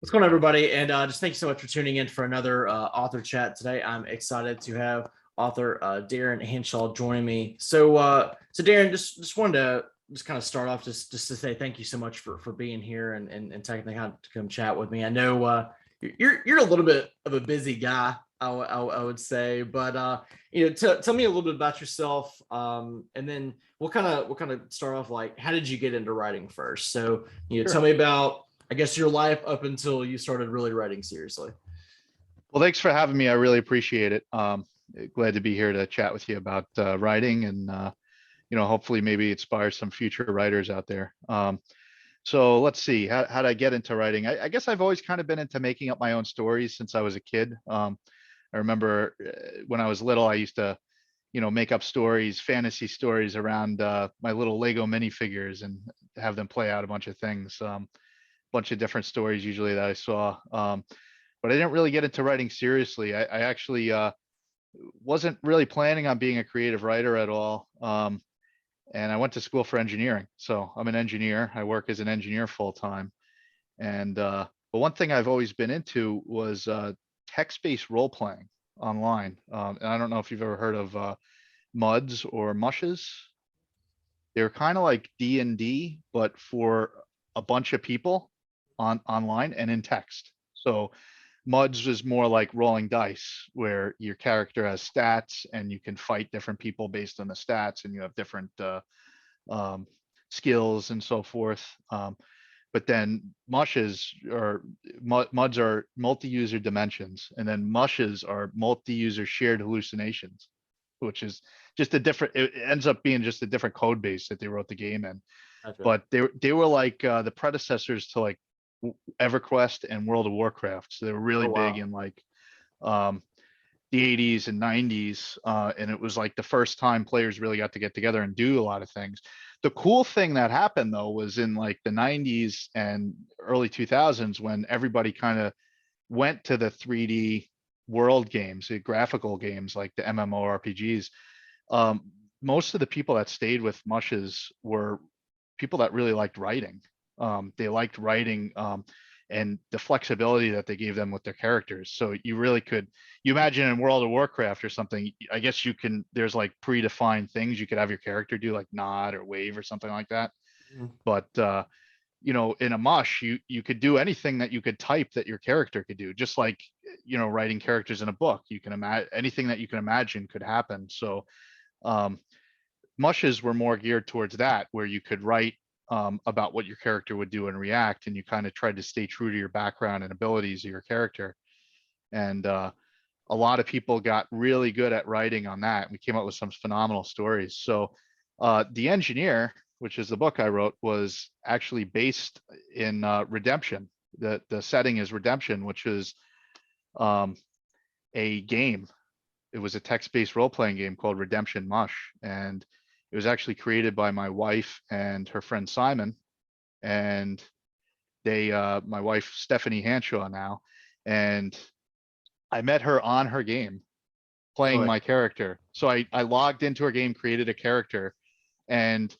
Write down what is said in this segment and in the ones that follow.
What's going on, everybody? And just thank you so much for tuning in for another author chat today. I'm excited to have author Darran Handshaw joining me. So Darran, just wanted to just kind of start off just to say thank you so much for being here and taking the time to come chat with me. I know you're a little bit of a busy guy, I would say, but tell me a little bit about yourself, and then we'll kind of start off like, how did you get into writing first? So tell Sure. me about, I guess, your life up until you started really writing seriously. Well, thanks for having me. I really appreciate it. Glad to be here to chat with you about writing and, hopefully maybe inspire some future writers out there. So let's see, how did I get into writing? I guess I've always kind of been into making up my own stories since I was a kid. I remember when I was little, I used to, make up stories, fantasy stories around my little Lego minifigures and have them play out a bunch of things, bunch of different stories usually that I saw. But I didn't really get into writing seriously. I actually wasn't really planning on being a creative writer at all. And I went to school for engineering. So I'm an engineer. I work as an engineer full time. And but one thing I've always been into was text-based role playing online. And I don't know if you've ever heard of MUDs or mushes. They're kind of like D&D, but for a bunch of people online and in text. So Muds is more like rolling dice, where your character has stats and you can fight different people based on the stats, and you have different um, skills and so forth. But then muds are multi-user dimensions, and then mushes are multi-user shared hallucinations, which is just a different. It ends up being just a different code base that they wrote the game in. Gotcha. But they were like the predecessors to like EverQuest and World of Warcraft. So they were really Oh big wow. in like um, the 80s and 90s. And it was like the first time players really got to get together and do a lot of things. The cool thing that happened though was in like the 90s and early 2000s, when everybody kind of went to the 3D world games, the graphical games like the MMORPGs. Um, Most of the people that stayed with Mushes were people that really liked writing. They liked writing, and the flexibility that they gave them with their characters. So you really could, you imagine in World of Warcraft or something, I guess you can, there's like predefined things you could have your character do, like nod or wave or something like that. Mhm. But in a mush, you could do anything that you could type that your character could do, just like writing characters in a book. You can imagine anything that you can imagine could happen. So um, mushes were more geared towards that, where you could write about what your character would do and react, and you kind of tried to stay true to your background and abilities of your character. And a lot of people got really good at writing on that. We came up with some phenomenal stories. So The Engineer, which is the book I wrote, was actually based in Redemption. The setting is Redemption, which is um, a game. It was a text-based role-playing game called Redemption Mush, and it was actually created by my wife and her friend Simon. And my wife Stephanie Hanshaw now, and I met her on her game playing Really? my character. So I logged into her game, created a character, and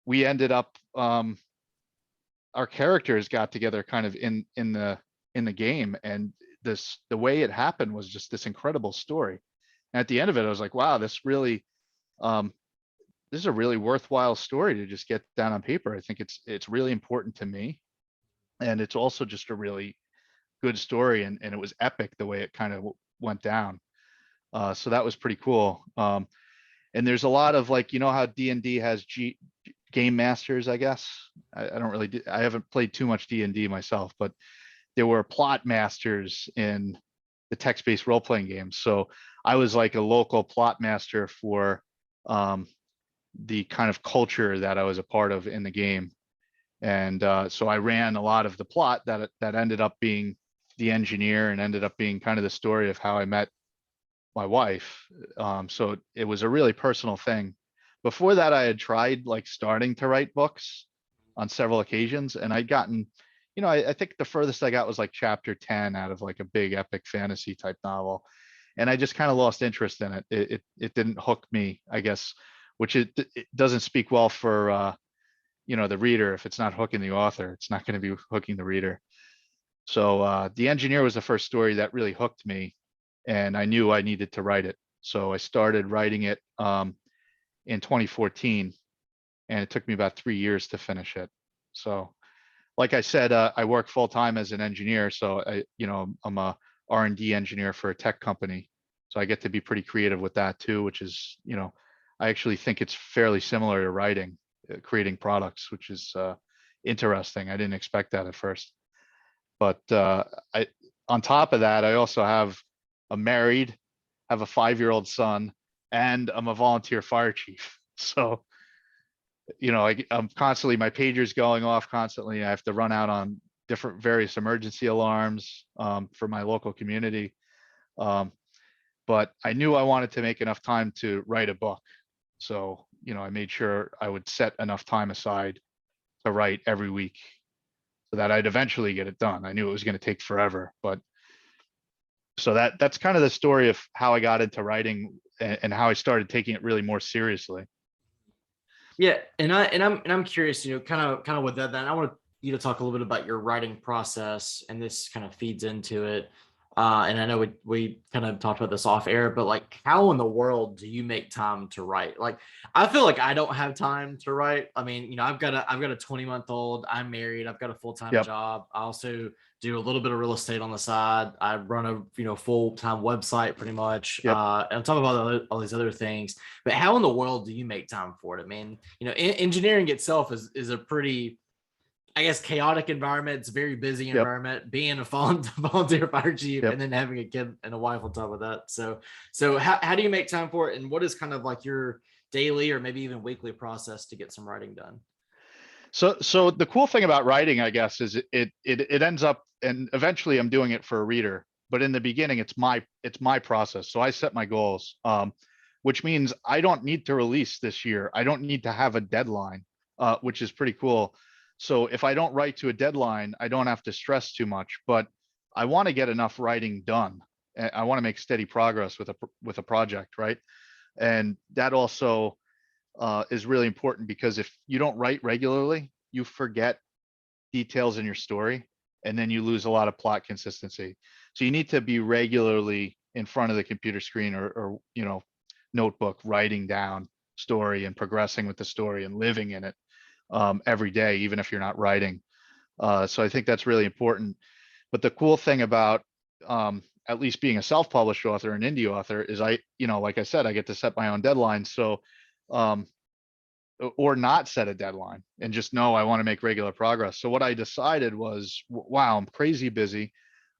we ended up our characters got together kind of in the game, and the way it happened was just this incredible story. And at the end of it, I was like, wow, um, this is a really worthwhile story to just get down on paper. I think it's really important to me, and it's also just a really good story, and it was epic the way it kind of went down. So that was pretty cool. And there's a lot of, like, how D&D has game masters, I guess. I don't really I haven't played too much D&D myself, but there were plot masters in the text-based role-playing games. So I was like a local plot master for um, the kind of culture that I was a part of in the game. And so I ran a lot of the plot that ended up being The Engineer, and ended up being kind of the story of how I met my wife. So it was a really personal thing. Before that, I had tried like starting to write books on several occasions, and I'd gotten, I think the furthest I got was like chapter 10 out of like a big epic fantasy type novel. And I just kind of lost interest in it. It didn't hook me, I guess, which it doesn't speak well for the reader. If it's not hooking the author, it's not going to be hooking the reader. So The Engineer was the first story that really hooked me, and I knew I needed to write it. So I started writing it in 2014, and it took me about 3 years to finish it. So, like I said, I work full time as an engineer. So I'm a R&D engineer for a tech company. So I get to be pretty creative with that too, which is, I actually think it's fairly similar to writing, creating products, which is interesting. I didn't expect that at first. But I, on top of that, I also have have a 5-year-old son, and I'm a volunteer fire chief. So, I'm constantly, my pager's going off constantly. I have to run out on different various emergency alarms for my local community. But I knew I wanted to make enough time to write a book. So, I made sure I would set enough time aside to write every week so that I'd eventually get it done. I knew it was going to take forever, but so that's kind of the story of how I got into writing and how I started taking it really more seriously. Yeah, and I'm curious, kind of with that. Then I want you to talk a little bit about your writing process, and this kind of feeds into it. And I know we kind of talked about this off air, but like, how in the world do you make time to write? Like, I feel like I don't have time to write. I mean, I've got a 20-month-old. I'm married. I've got a full-time Yep. job. I also do a little bit of real estate on the side. I run a full-time website pretty much. Yep. And on top of all these other things. But how in the world do you make time for it? I mean, engineering itself is a pretty, I guess, chaotic environment. It's a very busy Yep. environment. Being a volunteer fire chief Yep. and then having a kid and a wife on top of that. So how do you make time for it? And what is kind of like your daily or maybe even weekly process to get some writing done? So the cool thing about writing, I guess, is it ends up, and eventually I'm doing it for a reader, but in the beginning it's my process. So I set my goals, which means I don't need to release this year. I don't need to have a deadline, which is pretty cool. So if I don't write to a deadline, I don't have to stress too much, but I want to get enough writing done. I want to make steady progress with a project, right? And that also is really important, because if you don't write regularly, you forget details in your story, and then you lose a lot of plot consistency. So you need to be regularly in front of the computer screen or notebook, writing down story and progressing with the story and living in it every day, even if you're not writing. So I think that's really important. But the cool thing about at least being a self-published author, an indie author, is like I said, I get to set my own deadlines. So or not set a deadline and just know I want to make regular progress. So what I decided was, wow, I'm crazy busy.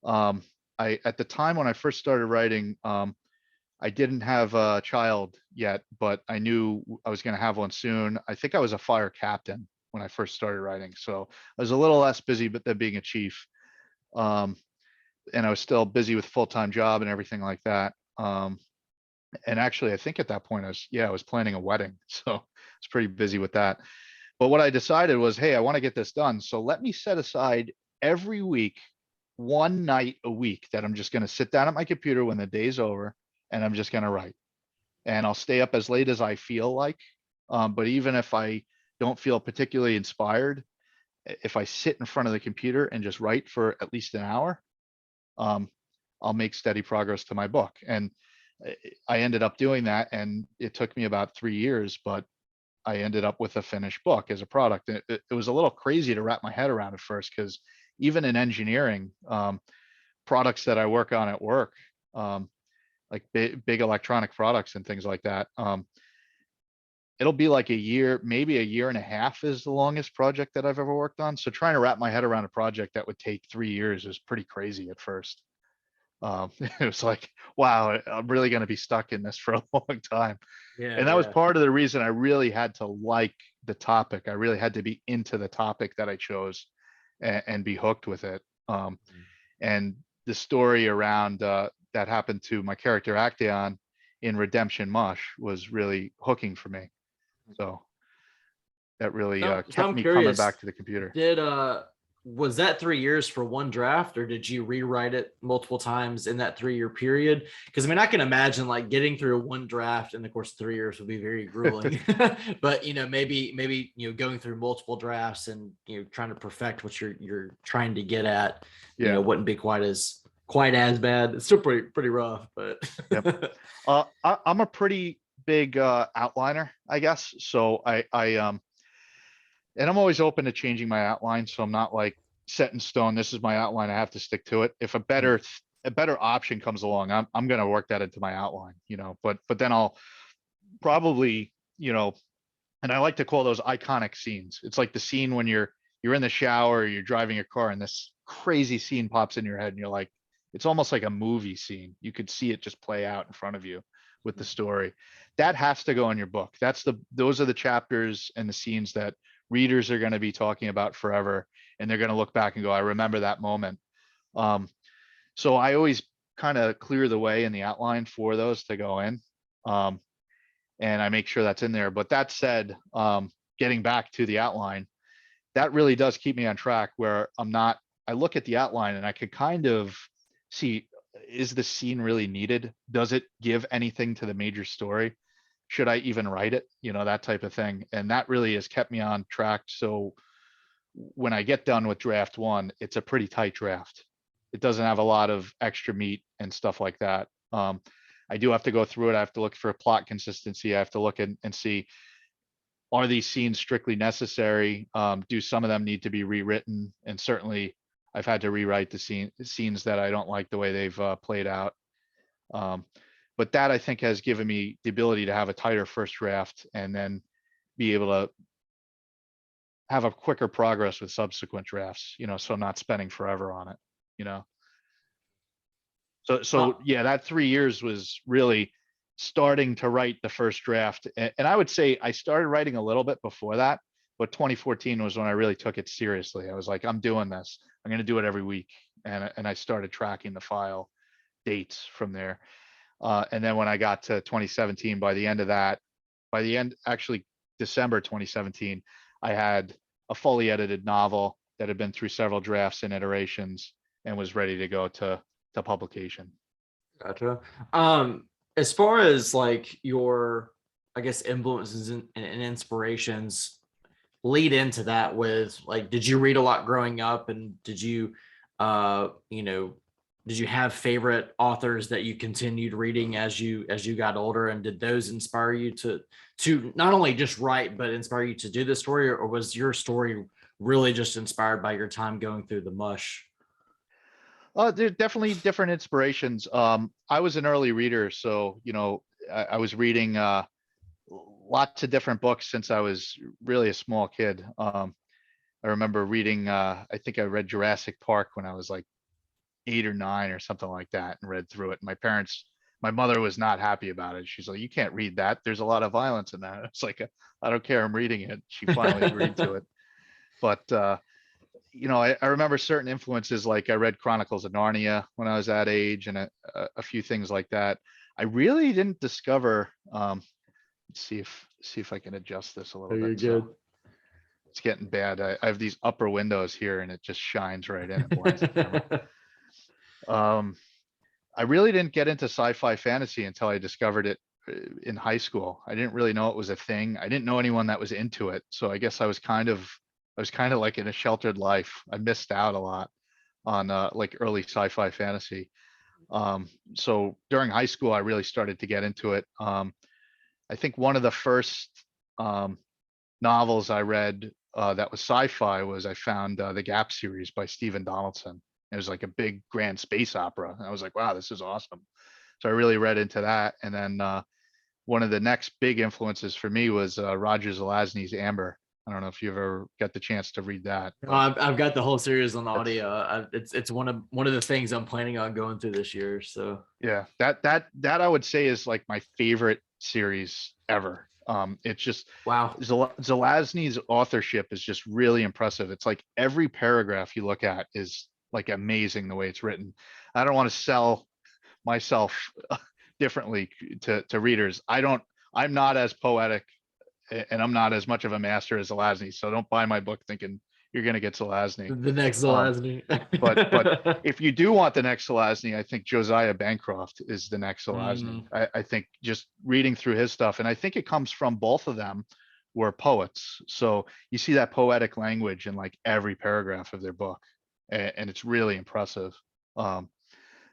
At the time when I first started writing, I didn't have a child yet, but I knew I was going to have one soon. I think I was a fire captain when I first started writing, so I was a little less busy, but than being a chief. And I was still busy with full-time job and everything like that. And actually, I think at that point I was planning a wedding, so I was pretty busy with that. But what I decided was, hey, I want to get this done, so let me set aside every week, one night a week, that I'm just going to sit down at my computer when the day's over, and I'm just going to write. And I'll stay up as late as I feel like. But even if I don't feel particularly inspired, if I sit in front of the computer and just write for at least an hour, I'll make steady progress to my book. And I ended up doing that, and it took me about 3 years, but I ended up with a finished book as a product. And it was a little crazy to wrap my head around at first, because even in engineering, products that I work on at work, like big electronic products and things like that, it'll be like a year, maybe a year and a half is the longest project that I've ever worked on. So trying to wrap my head around a project that would take 3 years is pretty crazy at first. It was like, wow, I'm really going to be stuck in this for a long time. Yeah, And that was yeah. part of the reason I really had to like the topic. I really had to be into the topic that I chose and be hooked with it. And the story around that happened to my character Actaeon in Redemption Mush was really hooking for me. So that really So kept I'm me coming curious. back to the computer. Did was that 3 years for one draft, or did you rewrite it multiple times in that 3 year period? Because I mean, I can imagine like getting through one draft in the course of 3 years would be very grueling. But maybe going through multiple drafts and trying to perfect what you're trying to get at, Yeah. wouldn't be quite as bad. It's still pretty rough, but Yep. I'm a pretty big outliner, I guess. So and I'm always open to changing my outline. So I'm not like set in stone. This is my outline. I have to stick to it. If a better option comes along, I'm going to work that into my outline, but then I'll probably, and I like to call those iconic scenes. It's like the scene when you're in the shower, or you're driving a car and this crazy scene pops in your head and you're like, it's almost like a movie scene. You could see it just play out in front of you with the story. That has to go in your book. Those are the chapters and the scenes that readers are going to be talking about forever. And they're going to look back and go, I remember that moment. So I always kind of clear the way in the outline for those to go in. And I make sure that's in there. But that said, getting back to the outline, that really does keep me on track where I look at the outline and I could kind of see, is the scene really needed? Does it give anything to the major story? Should I even write it? That type of thing. And that really has kept me on track. So when I get done with draft one, it's a pretty tight draft. It doesn't have a lot of extra meat and stuff like that. I do have to go through it. I have to look for plot consistency. I have to look and see, are these scenes strictly necessary? Do some of them need to be rewritten? And certainly I've had to rewrite the scenes that I don't like the way they've played out. But that I think has given me the ability to have a tighter first draft and then be able to have a quicker progress with subsequent drafts, so I'm not spending forever on it, you know? So yeah, that 3 years was really starting to write the first draft. And I would say I started writing a little bit before that, but 2014 was when I really took it seriously. I was like, I'm doing this. I'm going to do it every week. And I started tracking the file dates from there. And then when I got to 2017, actually December 2017, I had a fully edited novel that had been through several drafts and iterations and was ready to go to publication. Gotcha. As far as like your, I guess, influences and inspirations lead into that with like, did you read a lot growing up, and did you have favorite authors that you continued reading as you got older, and did those inspire you to not only just write but inspire you to do the story, or was your story really just inspired by your time going through the mush? There's definitely different inspirations. I was an early reader, so I was reading lots of different books since I was really a small kid. I remember reading, I think I read Jurassic Park when I was like 8 or 9 or something like that, and read through it. My mother was not happy about it. She's like, you can't read that. There's a lot of violence in that. It's like, I don't care. I'm reading it. She finally agreed to it. But, I remember certain influences, like I read Chronicles of Narnia when I was that age, and a few things like that. I really didn't discover, let's see if I can adjust this a little You're bit. good. So it's getting bad. I have these upper windows here and it just shines right in and blinds the camera. I really didn't get into sci-fi fantasy until I discovered it in high school. I didn't really know it was a thing. I didn't know anyone that was into it. So I guess I was kind of like in a sheltered life. I missed out a lot on like early sci-fi fantasy. So during high school, I really started to get into it. I think one of the first novels I read that was sci-fi was I found the Gap series by Stephen Donaldson. It was like a big grand space opera. And I was like, wow, this is awesome. So I really read into that. And then one of the next big influences for me was Roger Zelazny's Amber. I don't know if you ever got the chance to read that. I've got the whole series on That's, audio. It's one of the things I'm planning on going through this year. So yeah, that I would say is like my favorite series ever. It's just, wow. Zelazny's authorship is just really impressive. It's like every paragraph you look at is like amazing the way it's written. I don't want to sell myself differently to readers. I'm not as poetic and I'm not as much of a master as Zelazny. So don't buy my book thinking you're gonna get Zelazny. The next Um, Zelazny. but if you do want the next Zelazny, I think Josiah Bancroft is the next Zelazny. Mm, I think just reading through his stuff, and I think it comes from both of them were poets. So you see that poetic language in like every paragraph of their book, and it's really impressive. Um,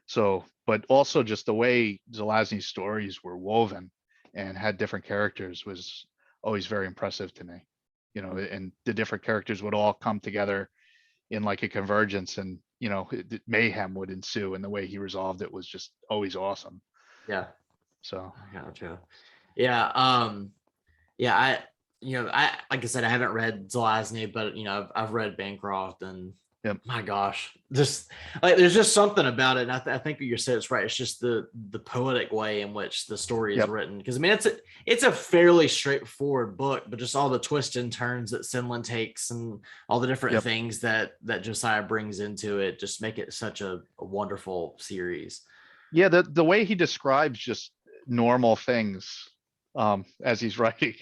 so, but also just the way Zelazny's stories were woven and had different characters was always very impressive to me. You know, and the different characters would all come together in like a convergence, and mayhem would ensue, and the way he resolved it was just always awesome. yeah. So I gotcha. Yeah. Yeah. I like I said, I haven't read Zelazny, but I've read Bancroft, and yep. my gosh, just like there's just something about it. And I think what you said is right. It's just the poetic way in which the story is Yep. written. Because I mean, it's a fairly straightforward book, but just all the twists and turns that Sinlin takes and all the different Yep. things that Josiah brings into it just make it such a wonderful series. Yeah, the way he describes just normal things as he's writing,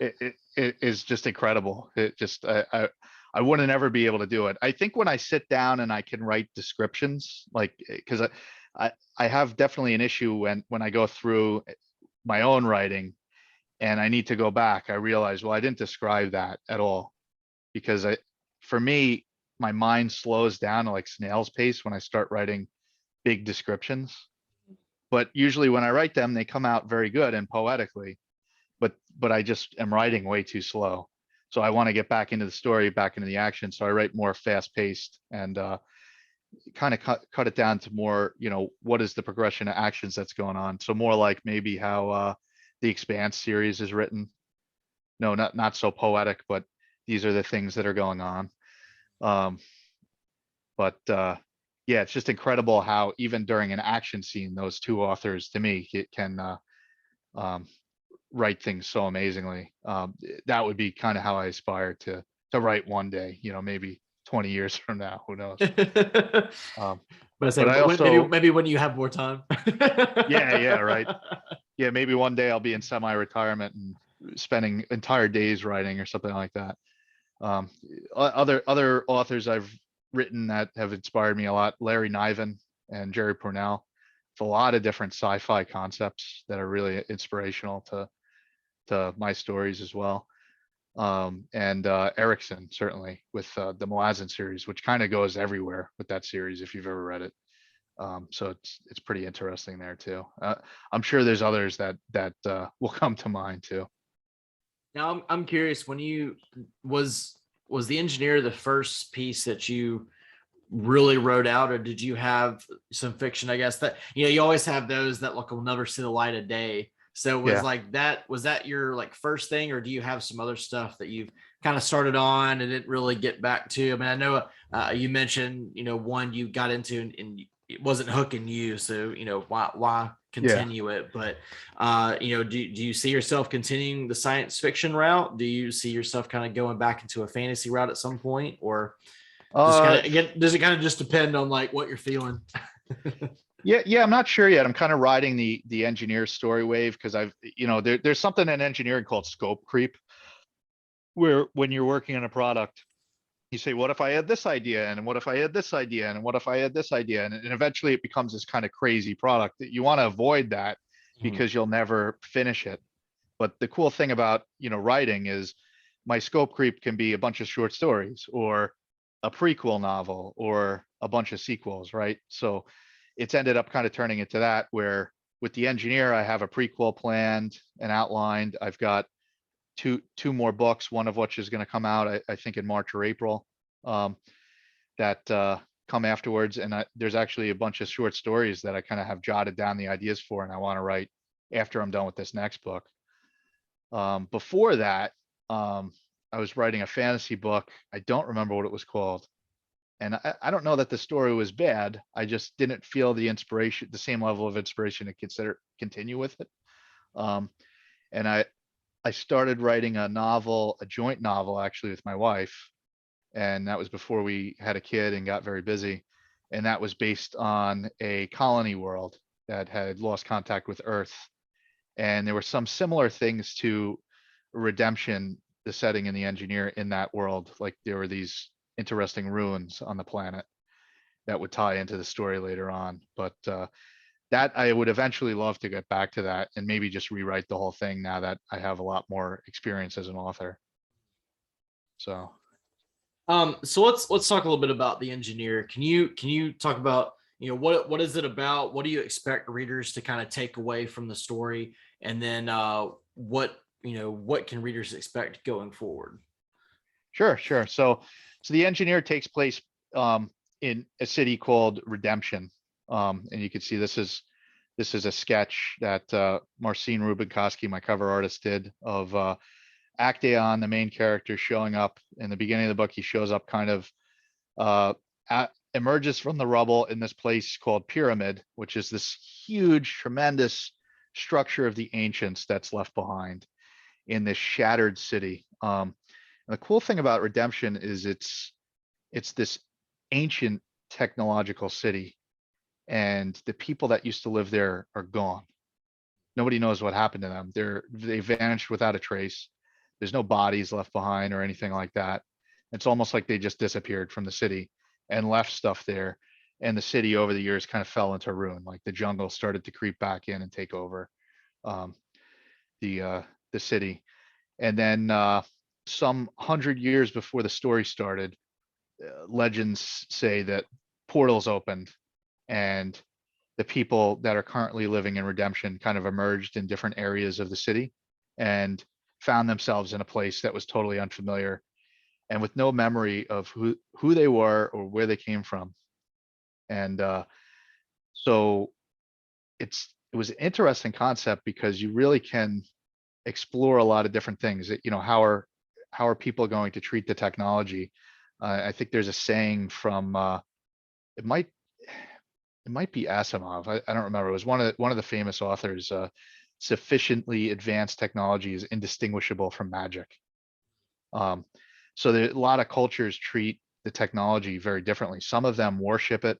it is just incredible. It just I wouldn't ever be able to do it. I think when I sit down and I can write descriptions, like because I have definitely an issue when I go through my own writing and I need to go back. I realize, well, I didn't describe that at all, because for me, my mind slows down to like snail's pace when I start writing big descriptions. But usually when I write them, they come out very good and poetically, but I just am writing way too slow. So I want to get back into the story, back into the action. So I write more fast paced and kind of cut it down to more, what is the progression of actions that's going on. So more like maybe how the Expanse series is written. No, not so poetic, but these are the things that are going on. Um, but yeah, it's just incredible how even during an action scene, those two authors to me can um, write things so amazingly. That would be kind of how I aspire to write one day, maybe 20 years from now, who knows? Um, But I say but I maybe also, when you have more time. yeah, right. Yeah, maybe one day I'll be in semi-retirement and spending entire days writing or something like that. Um, other authors I've written that have inspired me a lot, Larry Niven and Jerry Pournelle. It's a lot of different sci-fi concepts that are really inspirational to my stories as well. And Erickson certainly with the Malazan series, which kind of goes everywhere with that series if you've ever read it. So it's pretty interesting there too. I'm sure there's others that will come to mind too. Now I'm curious, when you was the engineer the first piece that you really wrote out, or did you have some fiction? I guess that you always have those that like will never see the light of day. So Yeah. was that your like first thing, or do you have some other stuff that you've kind of started on and didn't really get back to? I mean, I know you mentioned one you got into and it wasn't hooking you, so why Yeah. continue it? But do you see yourself continuing the science fiction route? Do you see yourself kind of going back into a fantasy route at some point, or just kind Uh, of again, does it kind of just depend on like what you're feeling? yeah, I'm not sure yet. I'm kind of riding the engineer story wave because there's something in engineering called scope creep, where when you're working on a product, you say, what if I had this idea? And what if I had this idea? And what if I had this idea? And eventually it becomes this kind of crazy product that you want to avoid that Mhm. because you'll never finish it. But the cool thing about, writing is my scope creep can be a bunch of short stories or a prequel novel or a bunch of sequels, right? So it's ended up kind of turning into that, where with the engineer, I have a prequel planned and outlined. I've got two more books, one of which is going to come out, I think in March or April, um, that come afterwards. And there's actually a bunch of short stories that I kind of have jotted down the ideas for, and I want to write after I'm done with this next book. Before that, I was writing a fantasy book. I don't remember what it was called. And I don't know that the story was bad. I just didn't feel the same level of inspiration to continue with it. Um, and I started writing a joint novel actually with my wife. And that was before we had a kid and got very busy. And that was based on a colony world that had lost contact with Earth. And there were some similar things to redemption the setting and the engineer in that world. Like there were these interesting ruins on the planet that would tie into the story later on. But that I would eventually love to get back to that and maybe just rewrite the whole thing now that I have a lot more experience as an author. So So let's talk a little bit about the engineer. Can you talk about, what is it about? What do you expect readers to kind of take away from the story? And then what can readers expect going forward? sure. So the engineer takes place in a city called Redemption. And you can see this is a sketch that Marcin Rubinkowski, my cover artist, did of Actaeon, the main character, showing up in the beginning of the book. He shows up kind of emerges from the rubble in this place called Pyramid, which is this huge, tremendous structure of the ancients that's left behind in this shattered city. And the cool thing about Redemption is it's this ancient technological city, and the people that used to live there are gone. Nobody knows what happened to them. They vanished without a trace. There's no bodies left behind or anything like that. It's almost like they just disappeared from the city and left stuff there. And the city over the years kind of fell into ruin. Like the jungle started to creep back in and take over um, the city. And then some 100 years before the story started, legends say that portals opened, and the people that are currently living in Redemption kind of emerged in different areas of the city and found themselves in a place that was totally unfamiliar and with no memory of who they were or where they came from. And so it was an interesting concept because you really can explore a lot of different things. How are people going to treat the technology? I think there's a saying from it might be Asimov. I don't remember. It was one of the famous authors. Sufficiently advanced technology is indistinguishable from magic. Um, so a lot of cultures treat the technology very differently. Some of them worship it,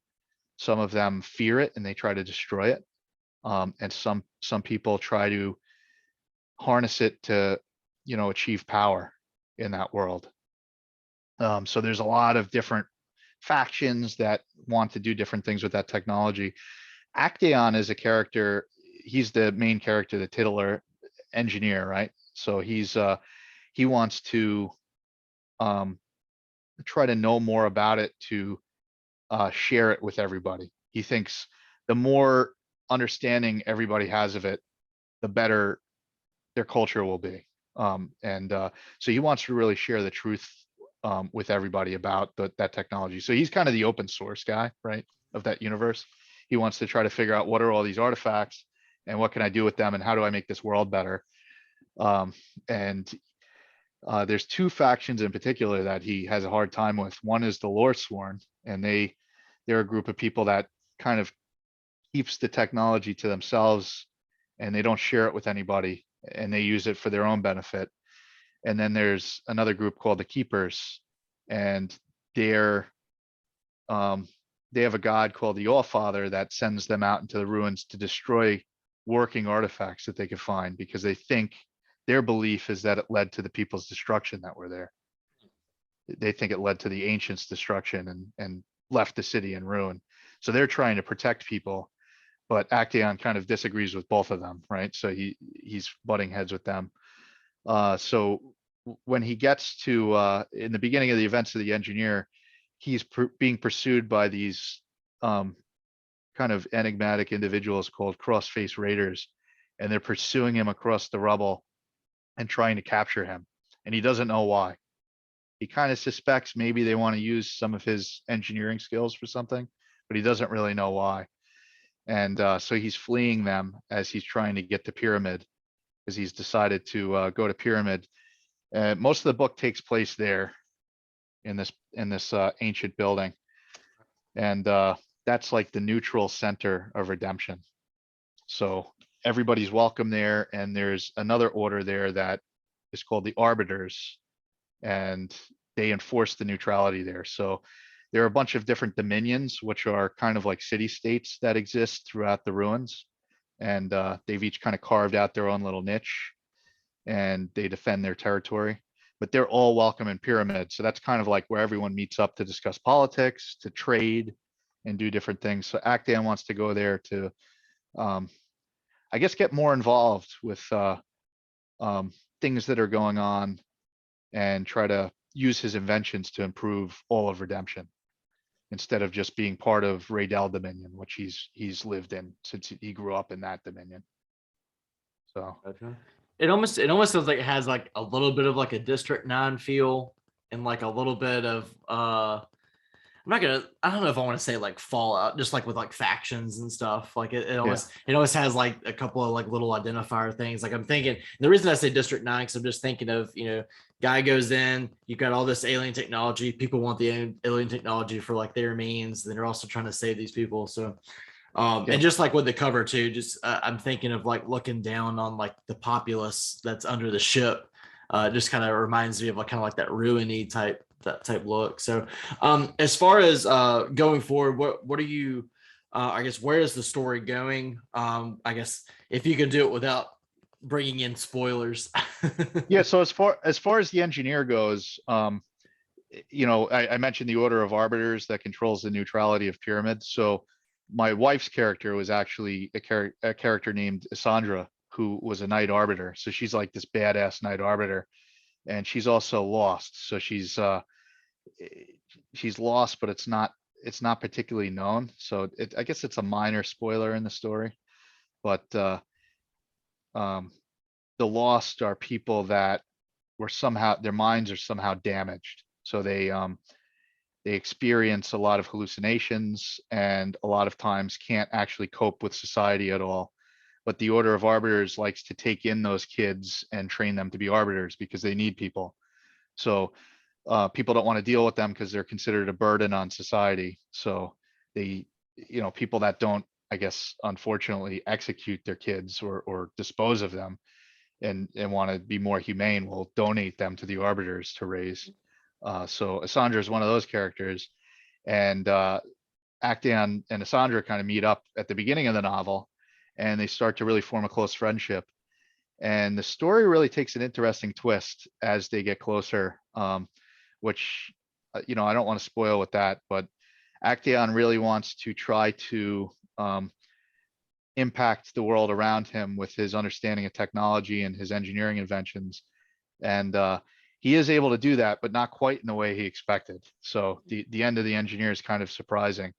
some of them fear it, and they try to destroy it. And some people try to harness it to, achieve power in that world. So there's a lot of different factions that want to do different things with that technology. Actaeon is a character. He's the main character, the titular engineer, right? So he wants to try to know more about it, to share it with everybody. He thinks the more understanding everybody has of it, the better their culture will be. And so he wants to really share the truth with everybody about that technology. So he's kind of the open source guy, right, of that universe. He wants to try to figure out what are all these artifacts and what can I do with them and how do I make this world better. And there's two factions in particular that he has a hard time with. One is the Loresworn, and they're a group of people that kind of keeps the technology to themselves and they don't share it with anybody and they use it for their own benefit. And then there's another group called the Keepers, and they're they have a god called the All-Father that sends them out into the ruins to destroy working artifacts that they could find, because they think their belief is that it led to the people's destruction that were there. They think it led to the ancients' destruction and left the city in ruin. So they're trying to protect people, but Actaeon kind of disagrees with both of them, right? So he's butting heads with them. So when he gets to in the beginning of the events of the engineer, he's being pursued by these kind of enigmatic individuals called cross-face raiders, and they're pursuing him across the rubble and trying to capture him, and he doesn't know why. He kind of suspects maybe they want to use some of his engineering skills for something, but he doesn't really know why. And so he's fleeing them as he's trying to get to Pyramid, because he's decided to go to Pyramid. Most of the book takes place there in this ancient building, and that's like the neutral center of redemption. So everybody's welcome there, and there's another order there that is called the Arbiters, and they enforce the neutrality there. So there are a bunch of different dominions, which are kind of like city states that exist throughout the ruins, and they've each kind of carved out their own little niche, and they defend their territory. but they're all welcome in Pyramid. So that's kind of like where everyone meets up to discuss politics, to trade, and do different things. So Actaeon wants to go there to, I guess, get more involved with things that are going on and try to use his inventions to improve all of Redemption instead of just being part of Raydell Dominion, which he's lived in since he grew up in that Dominion. So Okay. It almost feels like it has like a little bit of like a District 9 feel and like a little bit of I don't know if I want to say like Fallout, just like with like factions and stuff. Like it yeah, almost has like a couple of like little identifier things. Like I'm thinking the reason I say District 9, because I'm just thinking of, guy goes in, you've got all this alien technology, people want the alien technology for like their means, then they're also trying to save these people. So yeah, and just like with the cover too, just I'm thinking of like looking down on like the populace that's under the ship. Just kind of reminds me of like kind of like that ruiny type look. So as far as going forward, what are you? I guess where is the story going? I guess if you can do it without bringing in spoilers. yeah. So as far as the engineer goes, I mentioned the Order of Arbiters that controls the neutrality of pyramids. So my wife's character was actually a character named Isandra, who was a Knight Arbiter. So she's like this badass Knight Arbiter, and she's also lost. So she's lost, but it's not particularly known. So I guess it's a minor spoiler in the story, but um, the lost are people that were somehow their minds are somehow damaged. So they experience a lot of hallucinations and a lot of times can't actually cope with society at all. But the Order of Arbiters likes to take in those kids and train them to be arbiters because they need people. So people don't want to deal with them because they're considered a burden on society. So they, people that don't, I guess, unfortunately execute their kids or dispose of them and want to be more humane will donate them to the arbiters to raise. So Asandra is one of those characters, and Actaeon and Asandra kind of meet up at the beginning of the novel, and they start to really form a close friendship. And the story really takes an interesting twist as they get closer, which I don't want to spoil with that, but Actaeon really wants to try to impact the world around him with his understanding of technology and his engineering inventions. And he is able to do that, but not quite in the way he expected. So the end of the engineer is kind of surprising.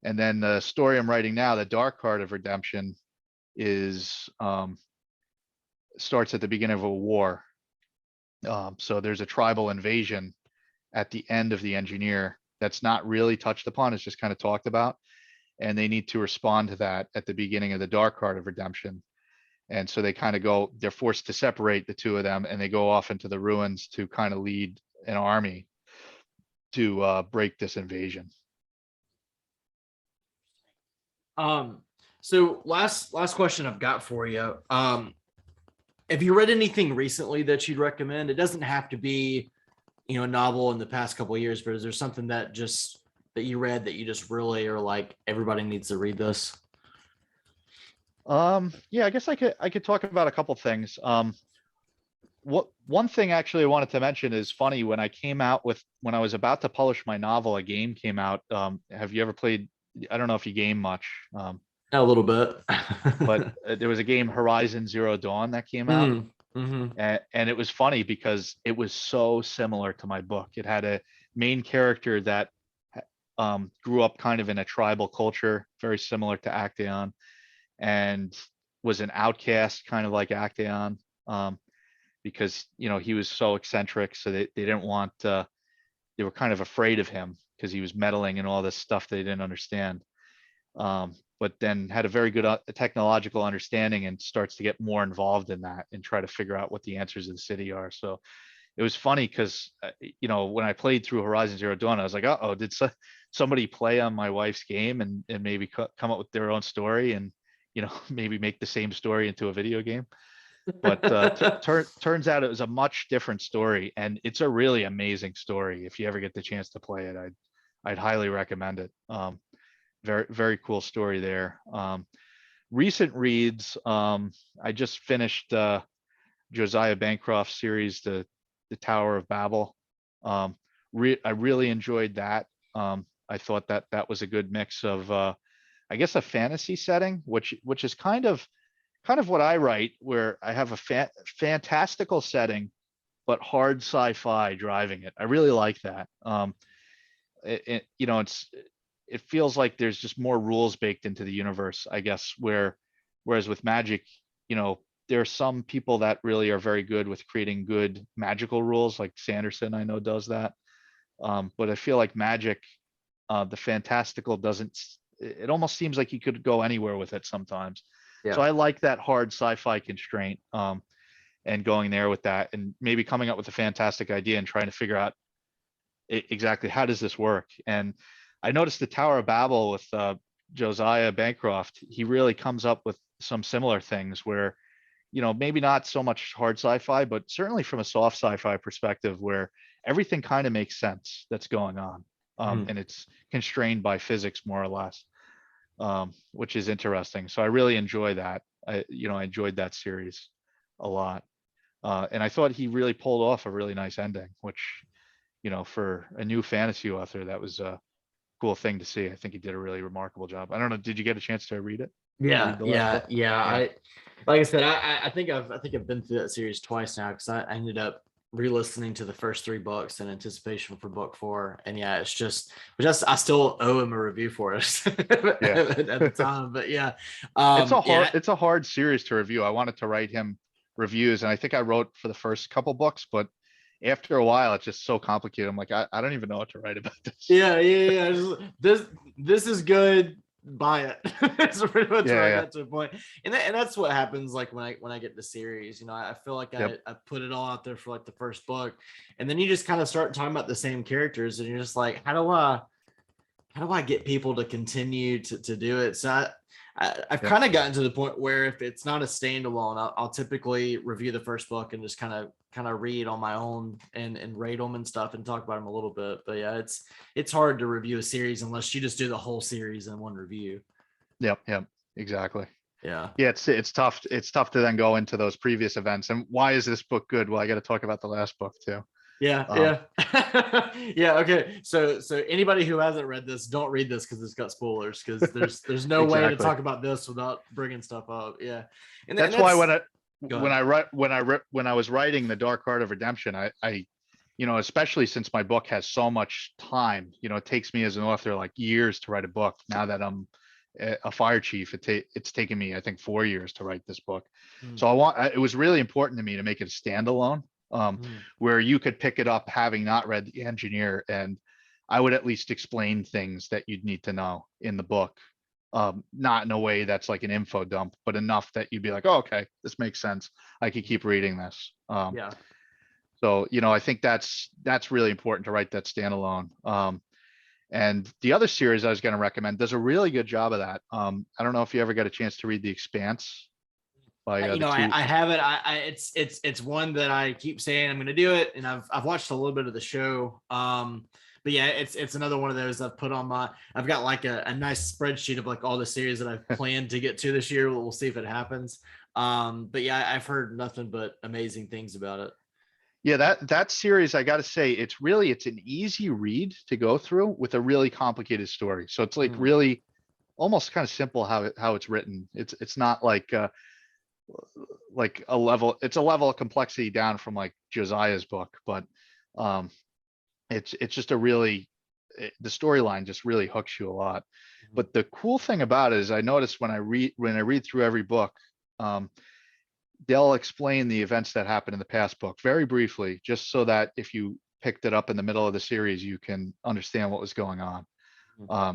And then the story I'm writing now, the Dark Card of Redemption, is starts at the beginning of a war. So there's a tribal invasion at the end of the engineer that's not really touched upon. It's just kind of talked about. And they need to respond to that at the beginning of the Dark Card of Redemption. And so they kind of they're forced to separate the two of them, and they go off into the ruins to kind of lead an army to break this invasion. So last question I've got for you. Have you read anything recently that you'd recommend? It doesn't have to be, a novel in the past couple of years, but is there something that you read that you just really are like, everybody needs to read this? Yeah, I guess I could talk about a couple things. One thing actually I wanted to mention is funny. When I was about to publish my novel, a game came out. Have you ever played? I don't know if you game much. A little bit. But there was a game, Horizon Zero Dawn, that came out. Mm-hmm. And it was funny because it was so similar to my book. It had a main character that grew up kind of in a tribal culture, very similar to Actaeon, and was an outcast, kind of like Actaeon, because he was so eccentric. So they didn't want. They were kind of afraid of him because he was meddling in all this stuff they didn't understand. But then had a very good technological understanding and starts to get more involved in that and try to figure out what the answers of the city are. So it was funny because, when I played through Horizon Zero Dawn, I was like, oh, did somebody play on my wife's game and maybe come up with their own story and, maybe make the same story into a video game. But turns out it was a much different story, and it's a really amazing story. If you ever get the chance to play it, I'd highly recommend it. Very, very cool story there. Recent reads, I just finished Josiah Bancroft's series, the the Tower of Babel. I really enjoyed that. I thought that that was a good mix of, I guess, a fantasy setting, which is kind of what I write, where I have a fantastical setting, but hard sci-fi driving it. I really like that. You know, it feels like there's just more rules baked into the universe, I guess, whereas with Magic, you know, there are some people that really are very good with creating good magical rules, like Sanderson, I know, does that. But I feel like Magic, the fantastical doesn't, it almost seems like you could go anywhere with it sometimes. Yeah. So I like that hard sci-fi constraint, and going there with that, and maybe coming up with a fantastic idea and trying to figure out exactly how does this work. And I noticed the Tower of Babel with Josiah Bancroft, he really comes up with some similar things where, you know, maybe not so much hard sci-fi, but certainly from a soft sci-fi perspective, where everything kind of makes sense that's going on. And it's constrained by physics more or less, which is interesting. So I really enjoy that. I enjoyed that series a lot. And I thought he really pulled off a really nice ending, which, you know, for a new fantasy author, that was a cool thing to see. I think he did a really remarkable job. I don't know, did you get a chance to read it? Yeah, Read the last book? yeah. Yeah. Like I said, I think I've been through that series twice now, because I ended up re-listening to the first 3 books in anticipation for book 4. And yeah, it's just I still owe him a review for it Yeah. at the time. But yeah, It's a hard series to review. I wanted to write him reviews, and I think I wrote for the first couple books, but after a while it's just so complicated. I'm like, I don't even know what to write about this. Yeah. This is good. Buy it. It's pretty much where I Yeah. got to a point. And that's what happens, like when I get the series. You know, I feel like Yep. I put it all out there for like the first book, and then you just kind of start talking about the same characters, and you're just like, how do I get people to continue to do it? So I've Yep. kind of gotten to the point where if it's not a standalone, I'll typically review the first book and just kind of read on my own and rate them and stuff and talk about them a little bit. But yeah, it's hard to review a series unless you just do the whole series in one review. Yep. Exactly. Yeah. Yeah, it's tough. It's tough to then go into those previous events. And why is this book good? Well, I got to talk about the last book too. Yeah. Yeah. Okay. So anybody who hasn't read this, don't read this because it's got spoilers. Because there's no way to Exactly. talk about this without bringing stuff up. Yeah. And That's why when I was writing The Dark Heart of Redemption, I you know, especially since my book has so much time, you know, it takes me as an author like years to write a book. Now that I'm a fire chief, it's taken me, I think, 4 years to write this book. So it was really important to me to make it a standalone, where you could pick it up having not read The Engineer, and I would at least explain things that you'd need to know in the book. Not in a way that's like an info dump, but enough that you'd be like, oh, okay, this makes sense. I could keep reading this. Yeah. So, you know, I think that's really important to write that standalone. And the other series I was going to recommend does a really good job of that. I don't know if you ever got a chance to read The Expanse by I haven't. It's one that I keep saying I'm going to do it, and I've watched a little bit of the show. But yeah, it's another one of those I've put on I've got like a nice spreadsheet of like all the series that I've planned to get to this year. We'll see if it happens. But yeah, I've heard nothing but amazing things about it. Yeah, that series, I got to say, it's an easy read to go through with a really complicated story. So it's like really almost kind of simple how it's written. It's not like a level. It's a level of complexity down from like Josiah's book, but it's just the storyline just really hooks you a lot. But the cool thing about it is I noticed when I read through every book, they'll explain the events that happened in the past book very briefly, just so that if you picked it up in the middle of the series, you can understand what was going on.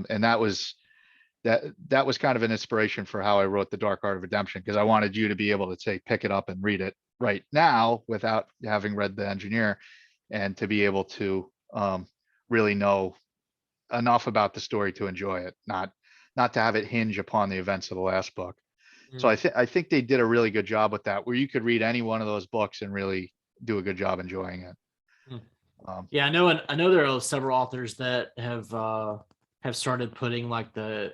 And that was kind of an inspiration for how I wrote The Dark Art of Redemption, because I wanted you to be able to say, pick it up and read it right now without having read The Engineer, and to be able to really know enough about the story to enjoy it, not to have it hinge upon the events of the last book. So I think they did a really good job with that, where you could read any one of those books and really do a good job enjoying it. Yeah, I know there are several authors that have started putting like the,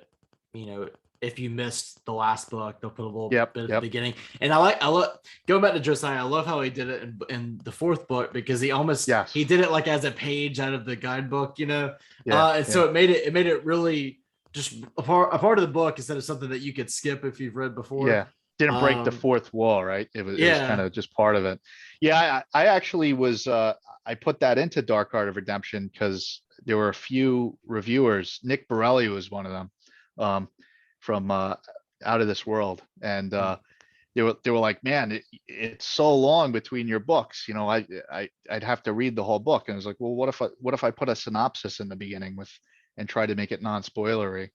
if you missed the last book, they'll put a little Yep, bit at the yep. beginning. And I love going back to Josiah. I love how he did it in the fourth book, because Yes. he did it like as a page out of the guidebook, you know. Yeah, And so it made it really just a part of the book instead of something that you could skip if you've read before. yeah. Didn't break the Um, fourth wall, right? It was yeah. kind of just part of it. Yeah, I actually was I put that into Dark Art of Redemption because there were a few reviewers. Nick Borelli was one of them, from Out of This World. And they were like, man, it's so long between your books. You know, I'd have to read the whole book. And I was like, well, what if I put a synopsis in the beginning and try to make it non-spoilery?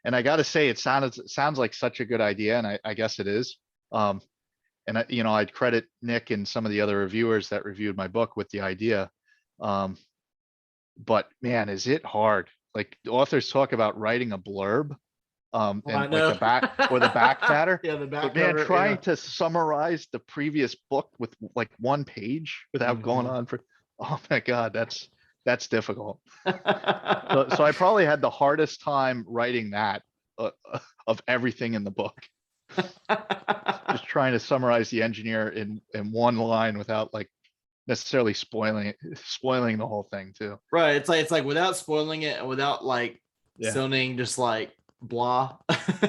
And I got to say, it sounds like such a good idea, and I guess it is. And I'd credit Nick and some of the other reviewers that reviewed my book with the idea. But man, is it hard? Like, authors talk about writing a blurb, and like the back matter. Yeah, the back But man, cover, trying yeah. to summarize the previous book with like one page without going on for, oh my God, that's difficult. So I probably had the hardest time writing that of everything in the book. Just trying to summarize the engineer in one line without like necessarily spoiling the whole thing too. Right. It's like without spoiling it and without like Yeah. sounding just like blah.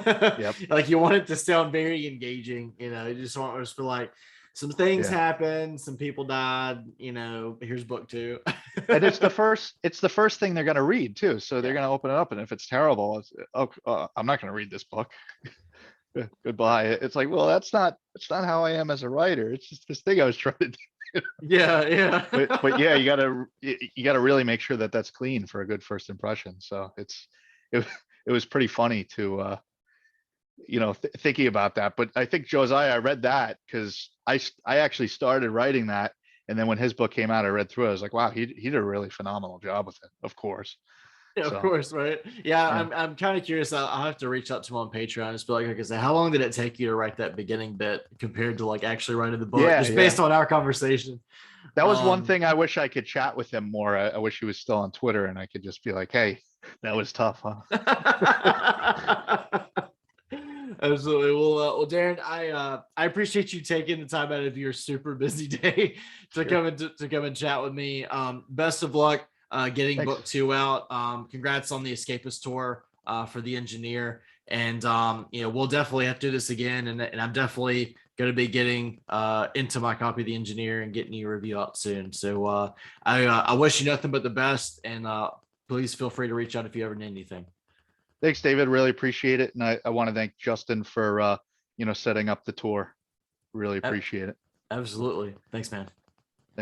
Yep. Like you want it to sound very engaging, you know, you just want us to like some things Yeah. happened, some people died, you know, here's book 2. And it's the first thing they're going to read too. So they're going to open it up. And if it's terrible, it's, I'm not going to read this book. Goodbye. It's like, well, it's not how I am as a writer. It's just this thing I was trying to do. Yeah. But yeah, you gotta really make sure that that's clean for a good first impression. So it was pretty funny to, thinking about that. But I think Josiah, I read that because I actually started writing that. And then when his book came out, I read through it. I was like, wow, he did a really phenomenal job with it, of course. Yeah, of course, right? Yeah, I'm kind of curious. I'll have to reach out to him on Patreon and just be like, okay, so how long did it take you to write that beginning bit compared to like actually writing the book? Just based on our conversation. That was one thing I wish I could chat with him more. I wish he was still on Twitter and I could just be like, hey, that was tough, huh? Absolutely. Well, Darran, I appreciate you taking the time out of your super busy day to come and chat with me. Best of luck getting Thanks. book 2 out. Congrats on the Escapist tour for the engineer. And we'll definitely have to do this again. And I'm definitely going to be getting into my copy of the engineer and getting your review out soon. So I wish you nothing but the best. And please feel free to reach out if you ever need anything. Thanks, David. Really appreciate it. And I want to thank Justin for setting up the tour. Really appreciate it. Absolutely. Thanks, man.